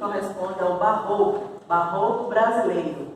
corresponde ao barroco brasileiro.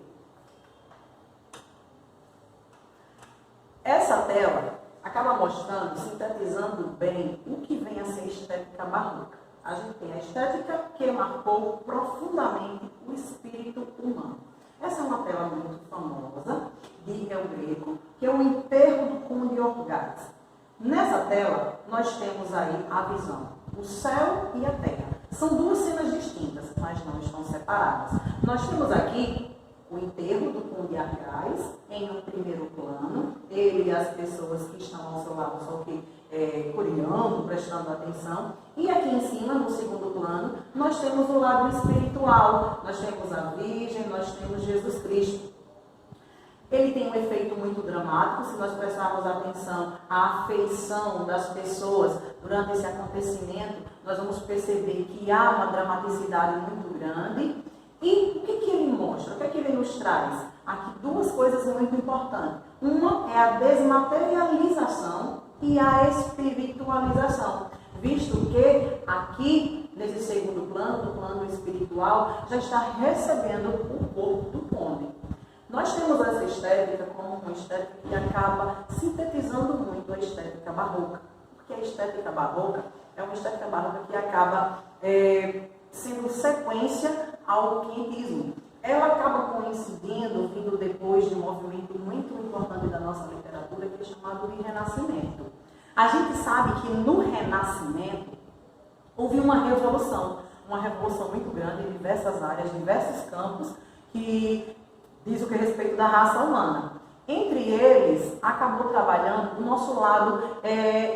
Essa tela acaba mostrando, sintetizando bem o que vem a ser a estética barroca. A gente tem a estética que marcou profundamente o espírito humano. Essa é uma tela muito famosa, de El Greco, que é o enterro do Conde Orgaz. Nessa tela, nós temos aí a visão, o céu e a terra. São duas cenas distintas, mas não estão separadas. Nós temos aqui o enterro do Conde Orgaz em um primeiro plano, ele e as pessoas que estão ao seu lado, só que curiando, prestando atenção. E aqui em cima, no segundo plano, nós temos o lado espiritual, nós temos a Virgem, nós temos Jesus Cristo. Ele tem um efeito muito dramático, se nós prestarmos atenção à afeição das pessoas durante esse acontecimento, nós vamos perceber que há uma dramaticidade muito grande. E o que ele mostra? O que ele nos traz? Aqui duas coisas muito importantes. Uma é a desmaterialização e a espiritualização. Visto que aqui, nesse segundo plano, do plano espiritual, já está recebendo o corpo do conde. Nós temos essa estética como uma estética que acaba sintetizando muito a estética barroca. Porque a estética barroca é uma estética barroca que acaba sendo sequência ao quinhentismo. Ela acaba coincidindo, vindo depois de um movimento muito importante da nossa literatura, que é chamado de Renascimento. A gente sabe que no Renascimento houve uma revolução muito grande em diversas áreas, diversos campos, que diz o que respeito da raça humana. Entre eles, acabou trabalhando o nosso lado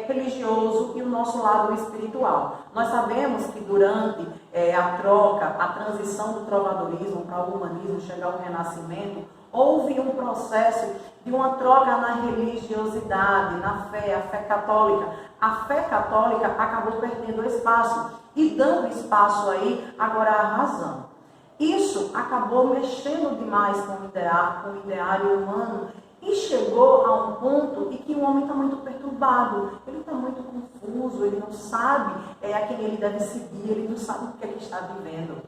religioso e o nosso lado espiritual. Nós sabemos que durante a troca, a transição do trovadorismo para o humanismo, chegar ao Renascimento, houve um processo de uma troca na religiosidade, na fé, a fé católica. A fé católica acabou perdendo espaço e dando espaço aí agora à razão. Isso acabou mexendo demais com o ideário humano e chegou a um ponto em que o homem está muito perturbado, ele está muito confuso, ele não sabe a quem ele deve seguir, ele não sabe o que ele está vivendo.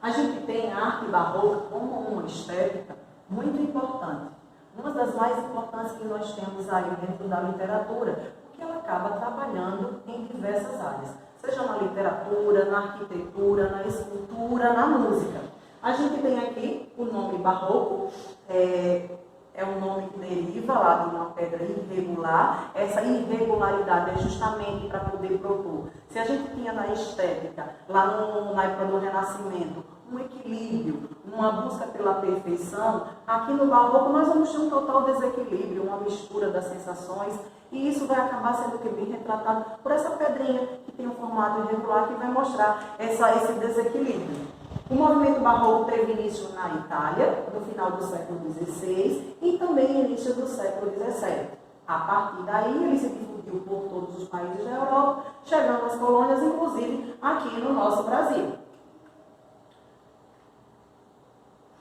A gente tem a arte barroca como uma estética muito importante, uma das mais importantes que nós temos aí dentro da literatura, porque ela acaba trabalhando em diversas áreas. Seja na literatura, na arquitetura, na escultura, na música. A gente tem aqui o nome barroco, é um nome que deriva lá de uma pedra irregular. Essa irregularidade é justamente para poder propor. Se a gente tinha na estética, lá na época do Renascimento, um equilíbrio, uma busca pela perfeição, aqui no barroco nós vamos ter um total desequilíbrio, uma mistura das sensações. E isso vai acabar sendo bem retratado por essa pedrinha que tem um formato irregular que vai mostrar esse desequilíbrio. O movimento barroco teve início na Itália, no final do século XVI e também início do século XVII. A partir daí, ele se difundiu por todos os países da Europa, chegando às colônias, inclusive aqui no nosso Brasil.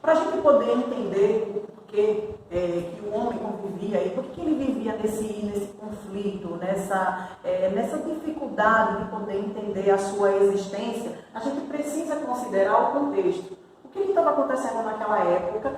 Para a gente poder entender o porquê que o homem convivia e por que ele vivia nesse conflito, nessa dificuldade de poder entender a sua existência, a gente precisa considerar o contexto. O que estava acontecendo naquela época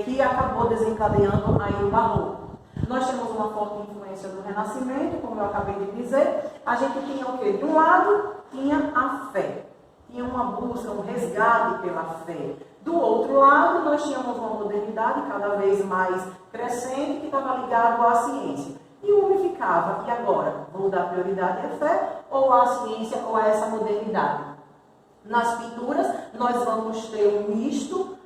que acabou desencadeando aí o barroco. Nós temos uma forte influência do Renascimento, como eu acabei de dizer. A gente tinha o quê? De um lado, tinha a fé. Tinha uma busca, um resgate pela fé. Do outro lado, nós tínhamos uma modernidade cada vez mais crescente que estava ligado à ciência. E o homem ficava, e agora? Vou dar prioridade à fé ou à ciência ou a essa modernidade? Nas pinturas, nós vamos ter um misto,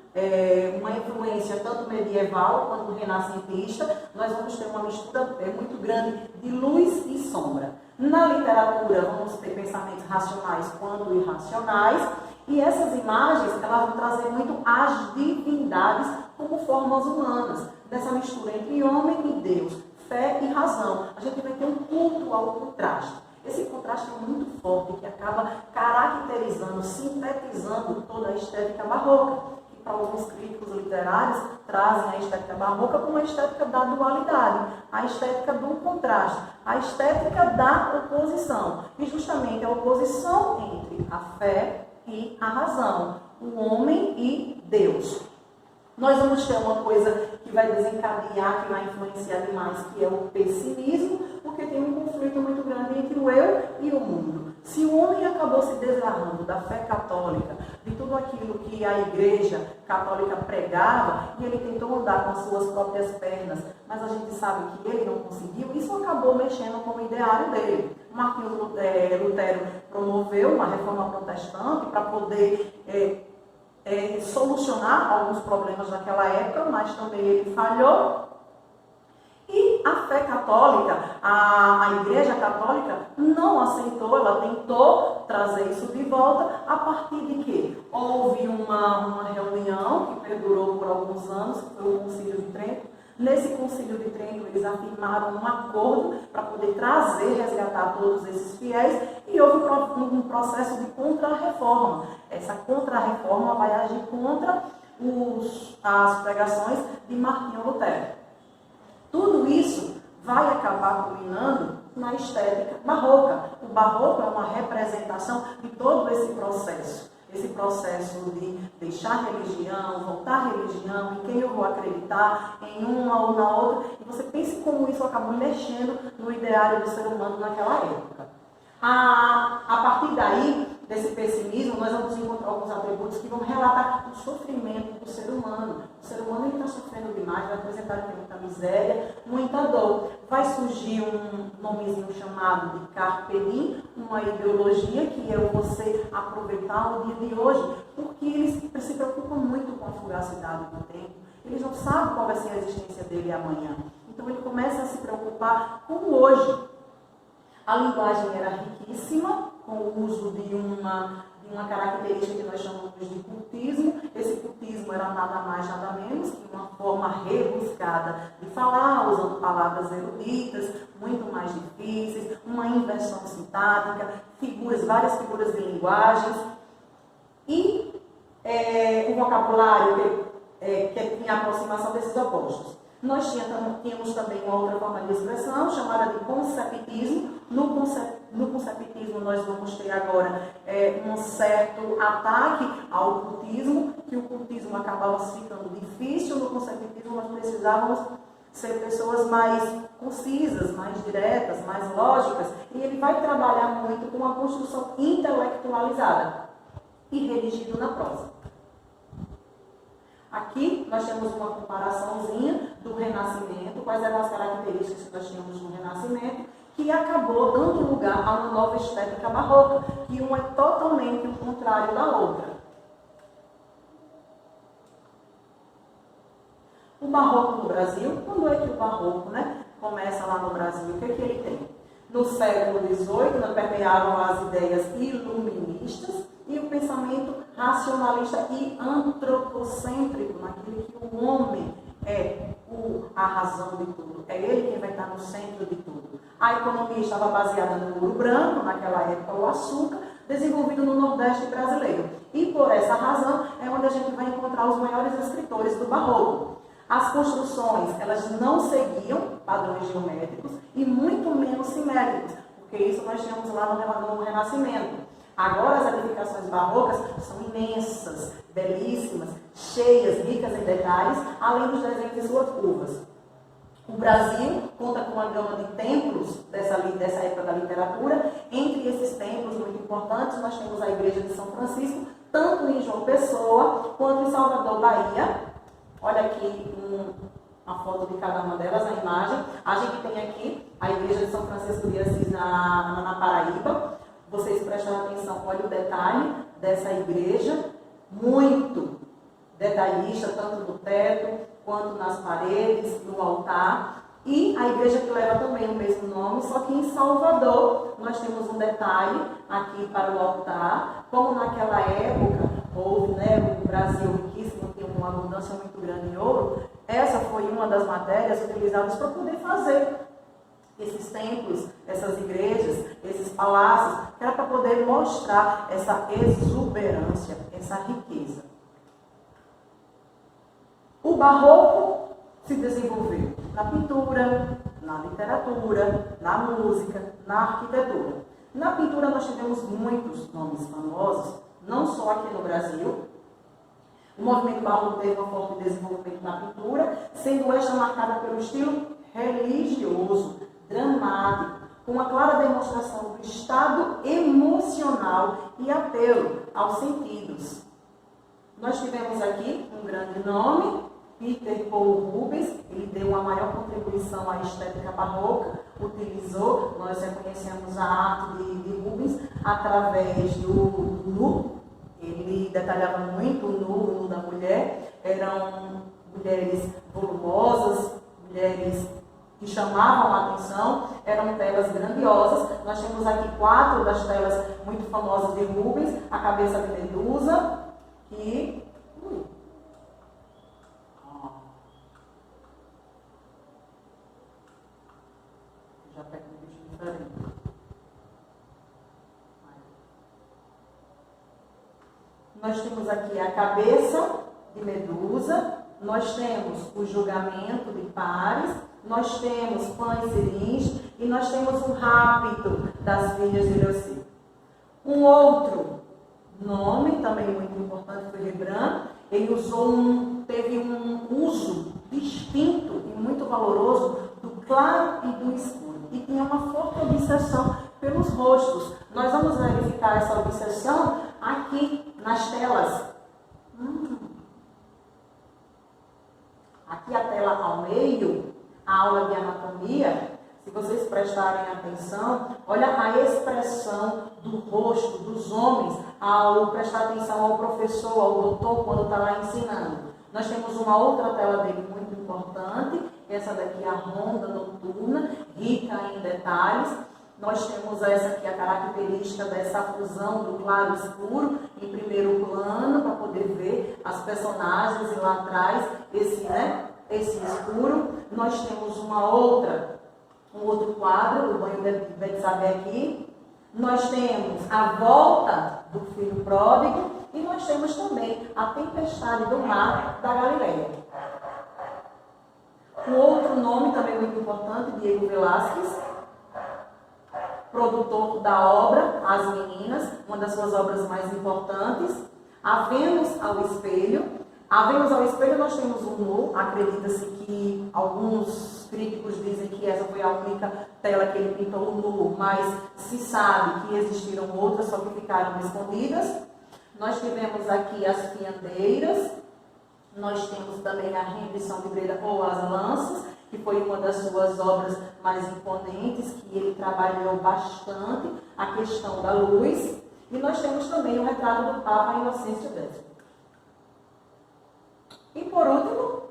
uma influência tanto medieval quanto renascentista. Nós vamos ter uma mistura muito grande de luz e sombra. Na literatura, vamos ter pensamentos racionais quanto irracionais. E essas imagens, elas vão trazer muito as divindades como formas humanas, dessa mistura entre homem e Deus, fé e razão. A gente vai ter um culto ao contraste. Esse contraste é muito forte, que acaba caracterizando, sintetizando toda a estética barroca, que para alguns críticos literários, trazem a estética barroca como a estética da dualidade, a estética do contraste, a estética da oposição. E justamente a oposição entre a fé e a razão, o homem e Deus. Nós vamos ter uma coisa que vai desencadear, que vai influenciar demais, que é o pessimismo, porque tem um conflito muito grande entre o eu e o mundo. Se o homem acabou se desgarrando da fé católica, de tudo aquilo que a Igreja Católica pregava, e ele tentou andar com as suas próprias pernas, mas a gente sabe que ele não conseguiu, isso acabou mexendo com o ideário dele. Martinho Lutero promoveu uma reforma protestante para poder solucionar alguns problemas naquela época, mas também ele falhou. E a fé católica, a Igreja Católica não aceitou, ela tentou trazer isso de volta a partir de quê? Houve uma reunião que perdurou por alguns anos, que foi o Concílio de Trento. Nesse Concílio de Trento, eles afirmaram um acordo para poder trazer, resgatar todos esses fiéis, e houve um processo de contra-reforma. Essa contra-reforma vai agir contra as pregações de Martinho Lutero. Tudo isso vai acabar culminando na estética barroca. O barroco é uma representação de todo esse processo de deixar a religião, voltar à religião, em quem eu vou acreditar, em uma ou na outra. E você pense como isso acabou mexendo no ideário do ser humano naquela época. A partir daí, desse pessimismo, nós vamos encontrar alguns atributos que vão relatar o sofrimento do ser humano. O ser humano está sofrendo demais, vai apresentar aqui muita miséria, muita dor. Vai surgir um nomezinho chamado de Carpe Diem, uma ideologia que é você aproveitar o dia de hoje, porque eles se preocupam muito com a fugacidade do tempo. Eles não sabem qual vai ser a existência dele amanhã. Então ele começa a se preocupar com o hoje. A linguagem era riquíssima, com o uso de uma característica que nós chamamos de cultismo. Esse cultismo era nada mais, nada menos que uma forma rebuscada de falar, usando palavras eruditas, muito mais difíceis, uma inversão sintática, várias figuras de linguagens. E o vocabulário que tinha a aproximação desses opostos. Nós tínhamos também uma outra forma de expressão, chamada de conceptismo. No conceptismo, nós vamos ter agora um certo ataque ao cultismo, que o cultismo acabava ficando difícil. No conceptismo, nós precisávamos ser pessoas mais concisas, mais diretas, mais lógicas, e ele vai trabalhar muito com uma construção intelectualizada e redigido na prosa. Aqui nós temos uma comparaçãozinha do Renascimento, quais eram as características que nós tínhamos no Renascimento, que acabou dando lugar a uma nova estética barroca, que uma é totalmente o contrário da outra. O barroco no Brasil, quando é que o barroco começa lá no Brasil? O que é que ele tem? No século XVIII, permearam as ideias iluministas e o pensamento racionalista e antropocêntrico, naquilo que o homem é a razão de tudo. É ele quem vai estar no centro de tudo. A economia estava baseada no ouro branco, naquela época o açúcar, desenvolvido no Nordeste brasileiro. E por essa razão é onde a gente vai encontrar os maiores escritores do barroco. As construções, elas não seguiam padrões geométricos e muito menos simétricos, porque isso nós tínhamos lá no Renascimento. Agora as edificações barrocas são imensas, belíssimas, cheias, ricas em detalhes, além dos desenhos de suas curvas. O Brasil conta com uma gama de templos dessa época da literatura. Entre esses templos muito importantes, nós temos a Igreja de São Francisco, tanto em João Pessoa quanto em Salvador, Bahia. Olha aqui uma foto de cada uma delas, a imagem. A gente tem aqui a Igreja de São Francisco de Assis na Paraíba. Vocês prestam atenção, olha o detalhe dessa igreja, muito detalhista, tanto no teto, quanto nas paredes, no altar. E a igreja que leva também o mesmo nome, só que em Salvador nós temos um detalhe aqui para o altar. Como naquela época houve, o Brasil riquíssimo, tinha uma abundância muito grande em ouro, essa foi uma das matérias utilizadas para poder fazer esses templos, essas igrejas, esses palácios, que era para poder mostrar essa exuberância, essa riqueza. O barroco se desenvolveu na pintura, na literatura, na música, na arquitetura. Na pintura nós tivemos muitos nomes famosos, não só aqui no Brasil. O movimento barroco teve um forte desenvolvimento na pintura, sendo esta marcada pelo estilo religioso, dramático, com uma clara demonstração do estado emocional e apelo aos sentidos. Nós tivemos aqui um grande nome, Peter Paul Rubens. Ele deu uma maior contribuição à estética barroca, utilizou, nós reconhecemos a arte de Rubens através do nu. Ele detalhava muito o nu da mulher, eram mulheres volumosas, mulheres que chamavam a atenção, eram telas grandiosas. Nós temos aqui 4 das telas muito famosas de Rubens, a cabeça de Medusa, que... Já pega um bicho diferente. Nós temos aqui a cabeça de Medusa, nós temos o julgamento de Paris, nós temos pães e rins e nós temos o rapto das filhas de Leucipo. Um outro nome, também muito importante, foi Rembrandt. Ele teve um uso distinto e muito valoroso do claro e do escuro. E tinha uma forte obsessão pelos rostos. Nós vamos verificar essa obsessão aqui nas telas. Aqui a tela ao meio, a aula de anatomia. Se vocês prestarem atenção, olha a expressão do rosto dos homens ao prestar atenção ao professor, ao doutor, quando está lá ensinando. Nós temos uma outra tela dele muito importante, essa daqui é a ronda noturna, rica em detalhes. Nós temos essa aqui, a característica dessa fusão do claro e escuro em primeiro plano, para poder ver as personagens e lá atrás esse escuro. Nós temos um outro quadro, o banho de Betsabé aqui. Nós temos a volta do filho pródigo e nós temos também a tempestade do mar da Galileia. Um outro nome também muito importante, Diego Velázquez, produtor da obra As Meninas, uma das suas obras mais importantes, A Vênus ao Espelho. A Vênus ao Espelho nós temos um nu, acredita-se que alguns críticos dizem que essa foi a única tela que ele pintou o nu, mas se sabe que existiram outras, só que ficaram escondidas. Nós tivemos aqui as fiandeiras, nós temos também a rendição livreira ou as lanças, que foi uma das suas obras mais imponentes, que ele trabalhou bastante a questão da luz. E nós temos também o retrato do Papa Inocêncio X. E por último,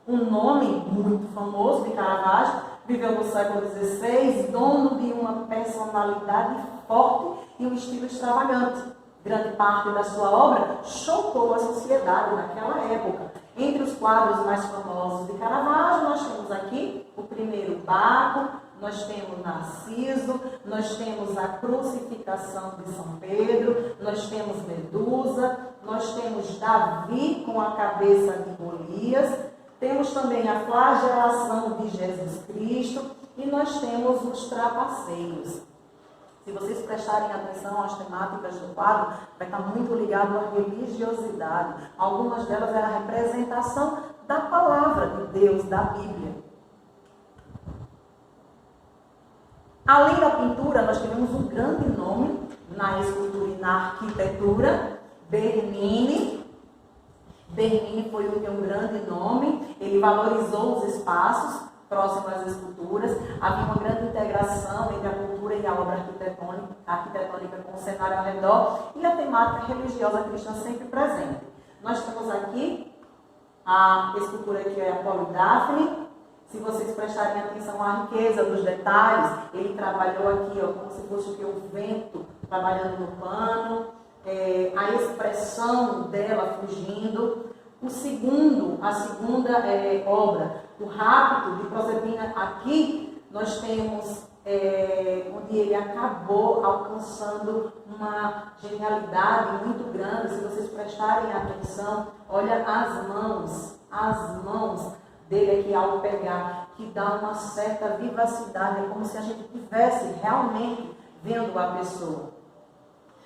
um nome muito famoso de Caravaggio, viveu no século XVI, dono de uma personalidade forte e um estilo extravagante. Grande parte da sua obra chocou a sociedade naquela época. Entre os quadros mais famosos de Caravaggio, nós temos aqui o primeiro Baco, nós temos Narciso, nós temos a crucificação de São Pedro, nós temos Medusa, nós temos Davi com a cabeça de Golias, temos também a flagelação de Jesus Cristo e nós temos os trapaceiros. Se vocês prestarem atenção às temáticas do quadro, vai estar muito ligado à religiosidade. Algumas delas é a representação da palavra de Deus, da Bíblia. Além da pintura, nós tivemos um grande nome na escultura e na arquitetura, Bernini. Bernini foi um grande nome, ele valorizou os espaços próximos às esculturas, havia uma grande integração entre a cultura e a obra arquitetônica com o cenário ao redor e a temática religiosa cristã sempre presente. Nós temos aqui a escultura que é a Polidafne. Se vocês prestarem atenção à riqueza dos detalhes, ele trabalhou aqui como se fosse o vento trabalhando no pano, a expressão dela fugindo. A segunda obra, o Rapto de Proserpina, aqui nós temos onde ele acabou alcançando uma genialidade muito grande. Se vocês prestarem atenção, olha as mãos dele aqui ao pegar, que dá uma certa vivacidade, é como se a gente estivesse realmente vendo a pessoa.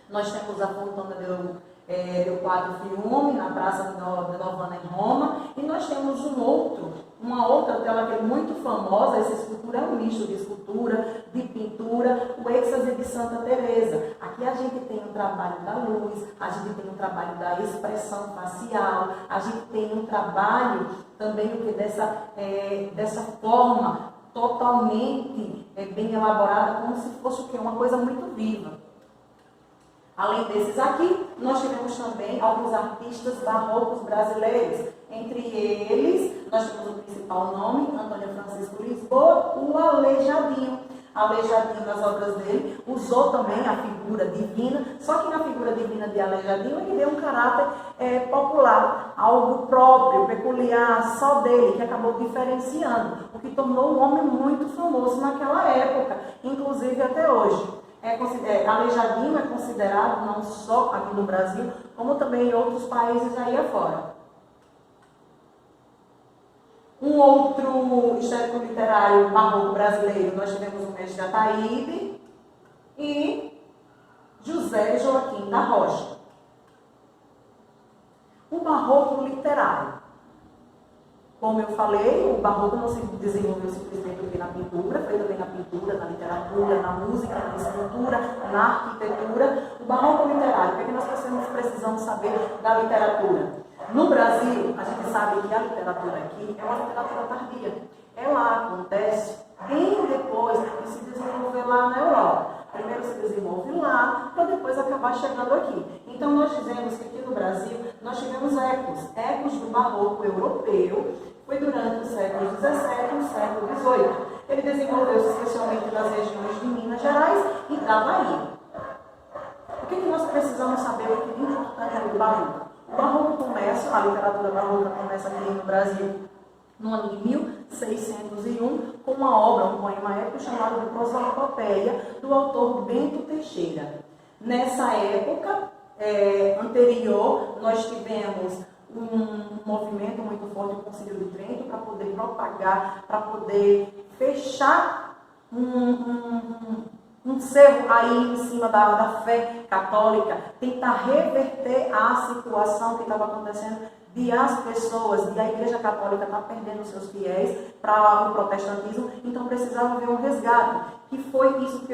Nós temos a Fontana del Quadro Fiume, na Praça de Novana, em Roma, e nós temos uma outra tela que é muito famosa. Essa escultura é um misto de escultura, de pintura, o êxtase de Santa Teresa. Aqui a gente tem um trabalho da luz, a gente tem um trabalho da expressão facial, a gente tem um trabalho também dessa forma totalmente bem elaborada, como se fosse uma coisa muito viva. Além desses aqui, nós tivemos também alguns artistas barrocos brasileiros. Entre eles, nós temos o principal nome, Antônio Francisco Lisboa, o Aleijadinho. Aleijadinho, nas obras dele, usou também a figura divina, só que na figura divina de Aleijadinho ele deu um caráter popular, algo próprio, peculiar, só dele, que acabou diferenciando, o que tornou um homem muito famoso naquela época, inclusive até hoje. Aleijadinho é considerado não só aqui no Brasil, como também em outros países aí afora. Um outro histórico literário barroco brasileiro, nós tivemos o mestre Ataíde e José Joaquim da Rocha. O barroco literário. Como eu falei, o barroco não se desenvolveu simplesmente na pintura, foi também na pintura, na literatura, na música, na escultura, na arquitetura. O barroco literário, o que é que nós precisamos saber da literatura? No Brasil, a gente sabe que a literatura aqui é uma literatura tardia. Ela acontece bem depois de se desenvolver lá na Europa. Primeiro se desenvolve lá, para depois acabar chegando aqui. Então, nós dizemos que aqui no Brasil, nós tivemos ecos do barroco europeu. Foi durante o século XVII e o século XVIII. Ele desenvolveu-se especialmente nas regiões de Minas Gerais e da Bahia. O que nós precisamos saber aqui de importante do barroco? O barroco começa, a literatura barroca começa aqui no Brasil no ano de 1601, com uma obra, um poema épico chamado de Prosopopeia, do autor Bento Teixeira. Nessa época anterior, nós tivemos um movimento muito forte do Concílio de Trento para poder propagar, para poder fechar um cerro aí em cima da fé católica, tentar reverter a situação que estava acontecendo de as pessoas, de a Igreja Católica estar perdendo seus fiéis para o protestantismo. Então precisava haver um resgate, que foi isso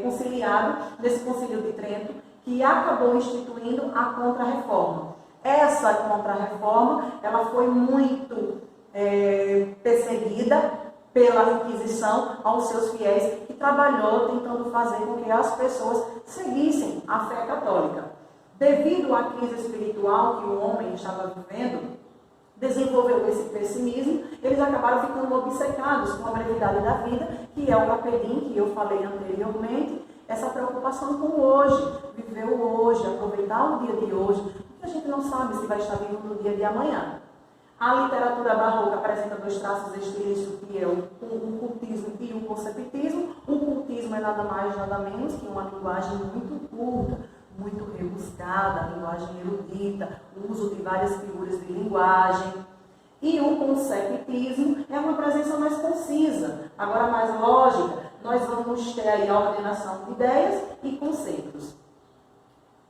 conciliado nesse Concílio de Trento, que acabou instituindo a Contra-Reforma. Essa Contra-Reforma, ela foi muito perseguida pela Inquisição aos seus fiéis, que trabalhou tentando fazer com que as pessoas seguissem a fé católica. Devido à crise espiritual que o homem estava vivendo, desenvolveu esse pessimismo, eles acabaram ficando obcecados com a brevidade da vida, que é o capedim que eu falei anteriormente, essa preocupação com o hoje, viver o hoje, aproveitar o dia de hoje, porque a gente não sabe se vai estar vivo no dia de amanhã. A literatura barroca apresenta dois traços estilísticos, que é o cultismo e o conceptismo. O cultismo é nada mais, nada menos que uma linguagem muito curta, muito rebuscada, linguagem erudita, o uso de várias figuras de linguagem. E o conceptismo é uma presença mais concisa, agora mais lógica. Nós vamos ter aí a ordenação de ideias e conceitos.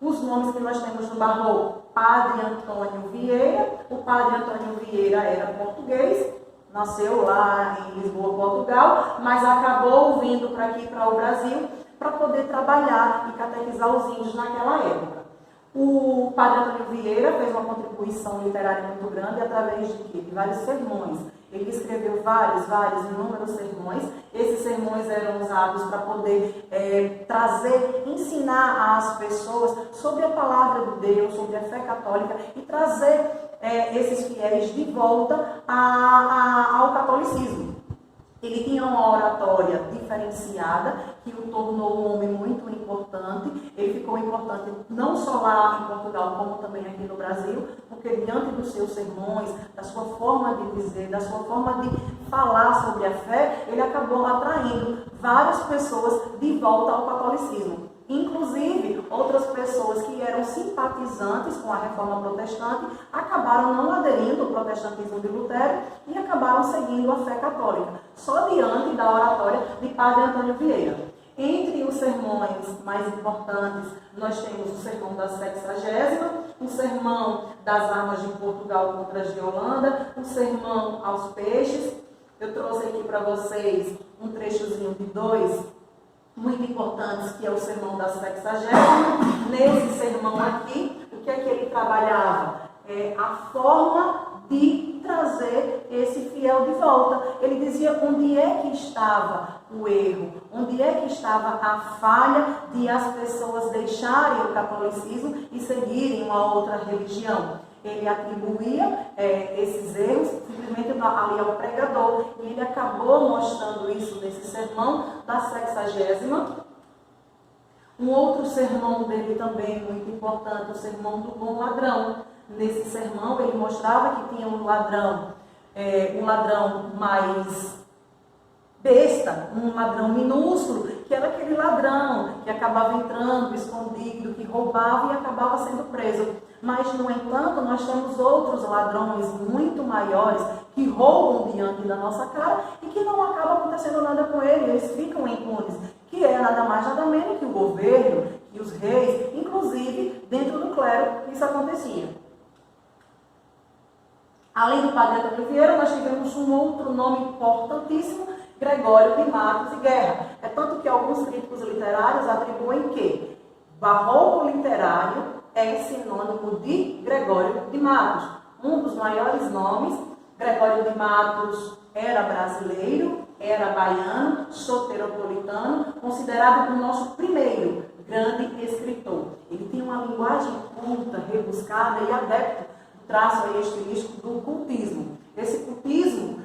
Os nomes que nós temos no barroco: Padre Antônio Vieira. O Padre Antônio Vieira era português, nasceu lá em Lisboa, Portugal, mas acabou vindo para aqui, para o Brasil, para poder trabalhar e catequizar os índios naquela época. O Padre Antônio Vieira fez uma contribuição literária muito grande através de vários sermões. Ele escreveu vários, inúmeros sermões. Esses sermões eram usados para poder ensinar às pessoas sobre a palavra de Deus, sobre a fé católica e trazer esses fiéis de volta ao catolicismo. Ele tinha uma oratória diferenciada, que o tornou um homem muito importante. Ele ficou importante não só lá em Portugal, como também aqui no Brasil, porque diante dos seus sermões, da sua forma de dizer, da sua forma de falar sobre a fé, ele acabou atraindo várias pessoas de volta ao catolicismo. Inclusive, outras pessoas que eram simpatizantes com a reforma protestante acabaram não aderindo ao protestantismo de Lutero e acabaram seguindo a fé católica, só diante da oratória de Padre Antônio Vieira. Entre os sermões mais importantes, nós temos o sermão da Sexagésima, o sermão das armas de Portugal contra as de Holanda, o sermão aos peixes. Eu trouxe aqui para vocês um trechozinho de dois muito importantes, que é o sermão da Sexagésima. Nesse sermão aqui, o que é que ele trabalhava? A forma de trazer esse fiel de volta. Ele dizia onde é que estava o erro, onde é que estava a falha de as pessoas deixarem o catolicismo e seguirem uma outra religião. Ele atribuía esses erros simplesmente ali ao pregador, e ele acabou mostrando isso nesse sermão da Sexagésima. Um outro sermão dele também muito importante, o sermão do bom ladrão. Nesse sermão ele mostrava que tinha um ladrão mais besta, um ladrão minúsculo, que era aquele ladrão que acabava entrando escondido, que roubava e acabava sendo preso. Mas, no entanto, nós temos outros ladrões muito maiores que roubam diante da nossa cara e que não acaba acontecendo nada com eles ficam impunes, que é nada mais nada menos que o governo e os reis, inclusive dentro do clero isso acontecia. Além do Padre Antônio Vieira, nós tivemos um outro nome importantíssimo, Gregório de Matos e Guerra. É tanto que alguns críticos literários atribuem que barroco literário é sinônimo de Gregório de Matos. Um dos maiores nomes, Gregório de Matos era brasileiro, era baiano, soteropolitano, considerado o nosso primeiro grande escritor. Ele tem uma linguagem culta, rebuscada e adepto do traço estilístico do cultismo. Esse cultismo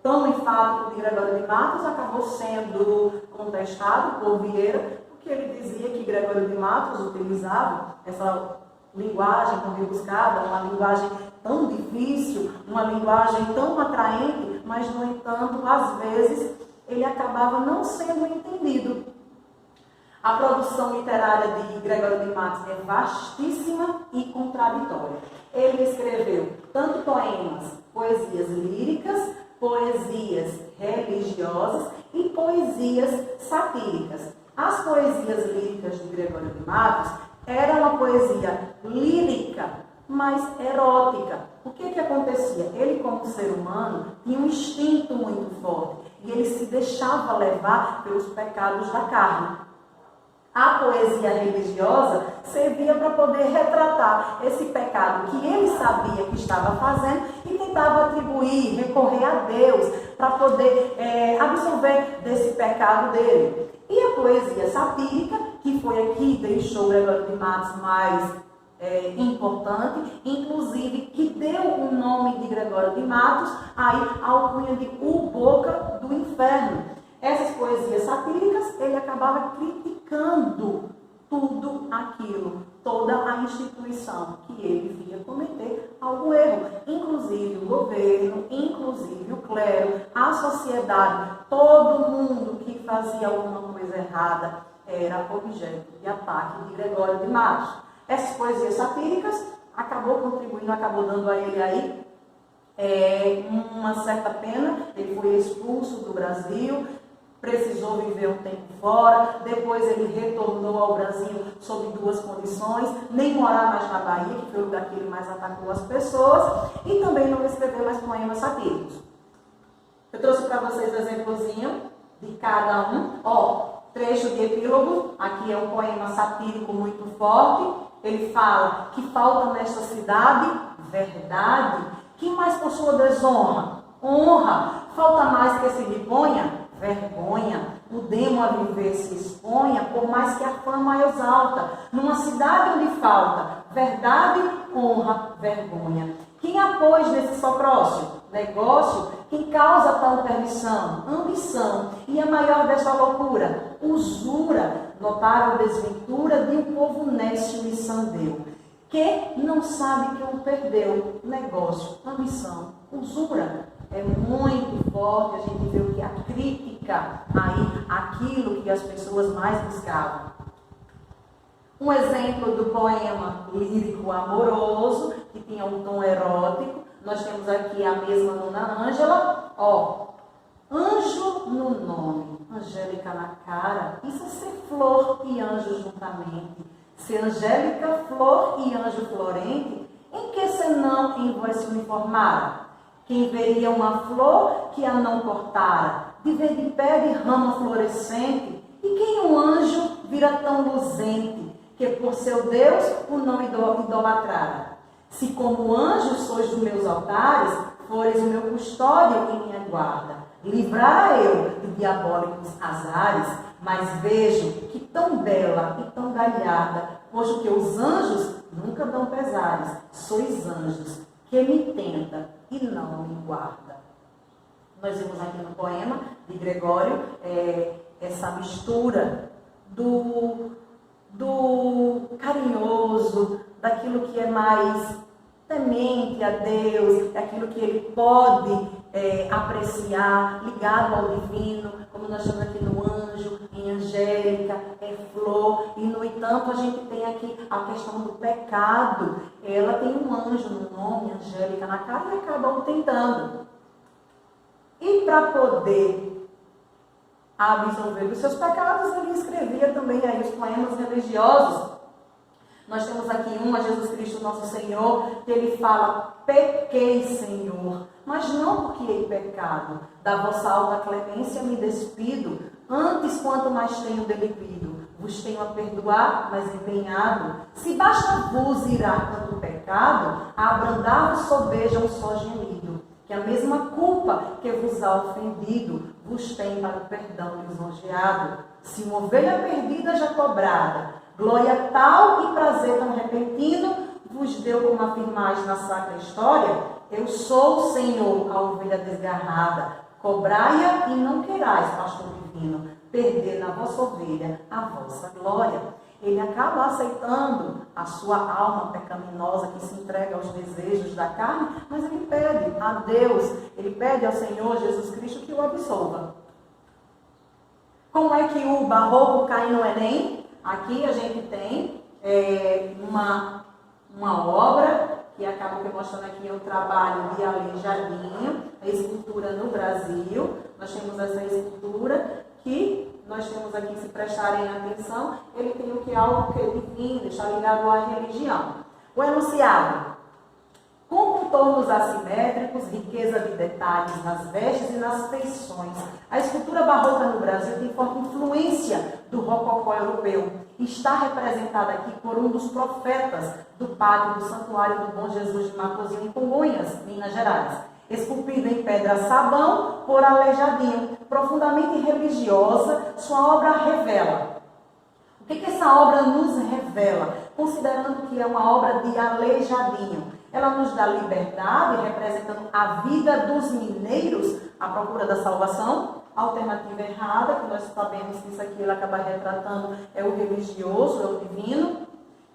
tão enfático de Gregório de Matos acabou sendo contestado por Vieira, porque ele dizia que Gregório de Matos utilizava essa linguagem tão rebuscada, uma linguagem tão difícil, uma linguagem tão atraente, mas, no entanto, às vezes, ele acabava não sendo entendido. A produção literária de Gregório de Matos é vastíssima e contraditória. Ele escreveu tanto poemas, poesias líricas, poesias religiosas e poesias satíricas. As poesias líricas de Gregório de Matos era uma poesia lírica, mas erótica. O que acontecia? Ele, como ser humano, tinha um instinto muito forte e ele se deixava levar pelos pecados da carne. A poesia religiosa servia para poder retratar esse pecado que ele sabia que estava fazendo e tentava atribuir, recorrer a Deus para poder absolver desse pecado dele. E a poesia satírica, que foi aqui, deixou Gregório de Matos mais importante, inclusive que deu o nome de Gregório de Matos aí à alcunha de O Boca do Inferno. Essas poesias satíricas, ele acabava criticando tudo aquilo, toda a instituição que ele via cometer algum erro, inclusive o governo, inclusive o clero, a sociedade, todo mundo que fazia alguma coisa errada era objeto de ataque de Gregório de Matos. Essas poesias satíricas acabou contribuindo, acabou dando a ele aí uma certa pena. Ele foi expulso do Brasil, precisou viver um tempo fora, depois ele retornou ao Brasil sob duas condições: nem morar mais na Bahia, que foi o lugar que ele mais atacou as pessoas, e também não escrever mais poemas satíricos. Eu trouxe para vocês um exemplozinho de cada um. Trecho de epílogo, aqui é um poema satírico muito forte. Ele fala que falta nesta cidade verdade. Quem mais por sua desonra? Honra. Falta mais que se lhe ponha vergonha. O demo a viver se exponha, por mais que a fama exalta. Numa cidade onde falta verdade, honra, vergonha. Quem a pôs nesse só próximo? negócio, quem causa tal permissão? Ambição. E a maior desta loucura? Usura, notável desventura de um povo nécio e sandeu, que não sabe que o perdeu. Negócio, ambição, usura. É muito forte a gente ver o que a crítica aí, aquilo que as pessoas mais buscavam. Um exemplo do poema lírico amoroso, que tinha um tom erótico. Nós temos aqui a mesma Dona Ângela, anjo no nome, Angélica na cara. Isso é ser flor e anjo juntamente. Ser Angélica, flor e anjo florente, em que senão em vós se uniformara? Quem veria uma flor que a não cortara, de verde pé de rama florescente? E quem um anjo vira tão luzente, que por seu Deus o não idolatrara? Se como anjo sois dos meus altares, fores o meu custódio e minha guarda, livrara eu de diabólicos azares, mas vejo que tão bela e tão galharda, posto que os anjos nunca dão pesares, sois anjos que me tenta e não me guarda. Nós vimos aqui no poema de Gregório essa mistura do carinhoso, daquilo que é mais temente a Deus, daquilo que ele pode apreciar, ligado ao divino, como nós estamos aqui no anjo, em Angélica, flor, e no entanto a gente tem aqui a questão do pecado. Ela tem um anjo no nome, Angélica na cara, e acaba o tentando. E para poder absolver os seus pecados, ele escrevia também aí os poemas religiosos. Nós temos aqui a Jesus Cristo nosso Senhor, que ele fala: pequei, Senhor, mas não porque hei pecado, da vossa alta clemência me despido, antes quanto mais tenho deliquido, vos tenho a perdoar, mas empenhado, se basta vos irar tanto pecado, a abrandar-vos sobeja um só gemido, que a mesma culpa que vos há ofendido, vos tem para o perdão lisonjeado. Se uma ovelha perdida já cobrada, glória tal e prazer tão repentino, vos deu como afirmais na sacra história, eu sou o Senhor, a ovelha desgarrada, cobrai-a e não querais, pastor divino, perder na vossa ovelha a vossa glória. Ele acaba aceitando a sua alma pecaminosa que se entrega aos desejos da carne, mas ele pede a Deus, ele pede ao Senhor Jesus Cristo que o absolva. Como é que o barroco cai no Enem? Aqui a gente tem uma obra que acaba mostrando aqui o trabalho de Aleijadinho, a escultura no Brasil. Nós temos essa escultura que nós temos aqui, se prestarem atenção, ele tem o que é algo que é divino, está ligado à religião. O enunciado: com contornos assimétricos, riqueza de detalhes nas vestes e nas feições. A escultura barroca no Brasil tem forte influência do rococó europeu. Está representada aqui por um dos profetas do pátio do Santuário do Bom Jesus de Matozinhos, em Congonhas, Minas Gerais. Esculpida em pedra sabão por Aleijadinho, profundamente religiosa, sua obra revela. O que essa obra nos revela? Considerando que é uma obra de Aleijadinho. Ela nos dá liberdade, representando a vida dos mineiros à procura da salvação. A alternativa errada, que nós sabemos que isso aqui ele acaba retratando, é o religioso, é o divino.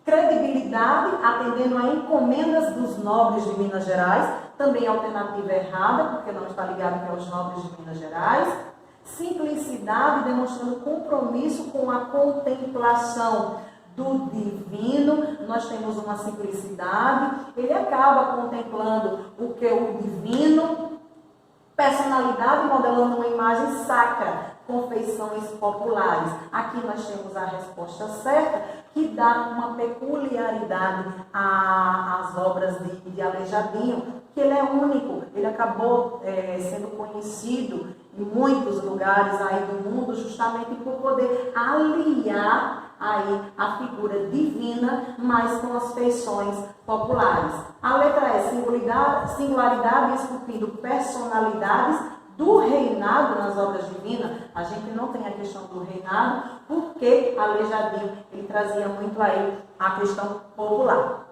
Credibilidade, atendendo a encomendas dos nobres de Minas Gerais. Também a alternativa errada, porque não está ligado que é os nobres de Minas Gerais. Simplicidade, demonstrando compromisso com a contemplação do divino. Nós temos uma simplicidade, ele acaba contemplando o que é o divino. Personalidade, modelando uma imagem sacra, confeições populares. Aqui nós temos a resposta certa, que dá uma peculiaridade às obras de Aleijadinho, que ele é único, ele acabou sendo conhecido em muitos lugares aí do mundo, justamente por poder aliar aí a figura divina, mas com as feições populares. A letra E, singularidade esculpindo personalidades do reinado nas obras divinas. A gente não tem a questão do reinado, porque Aleijadinho ele trazia muito aí a questão popular.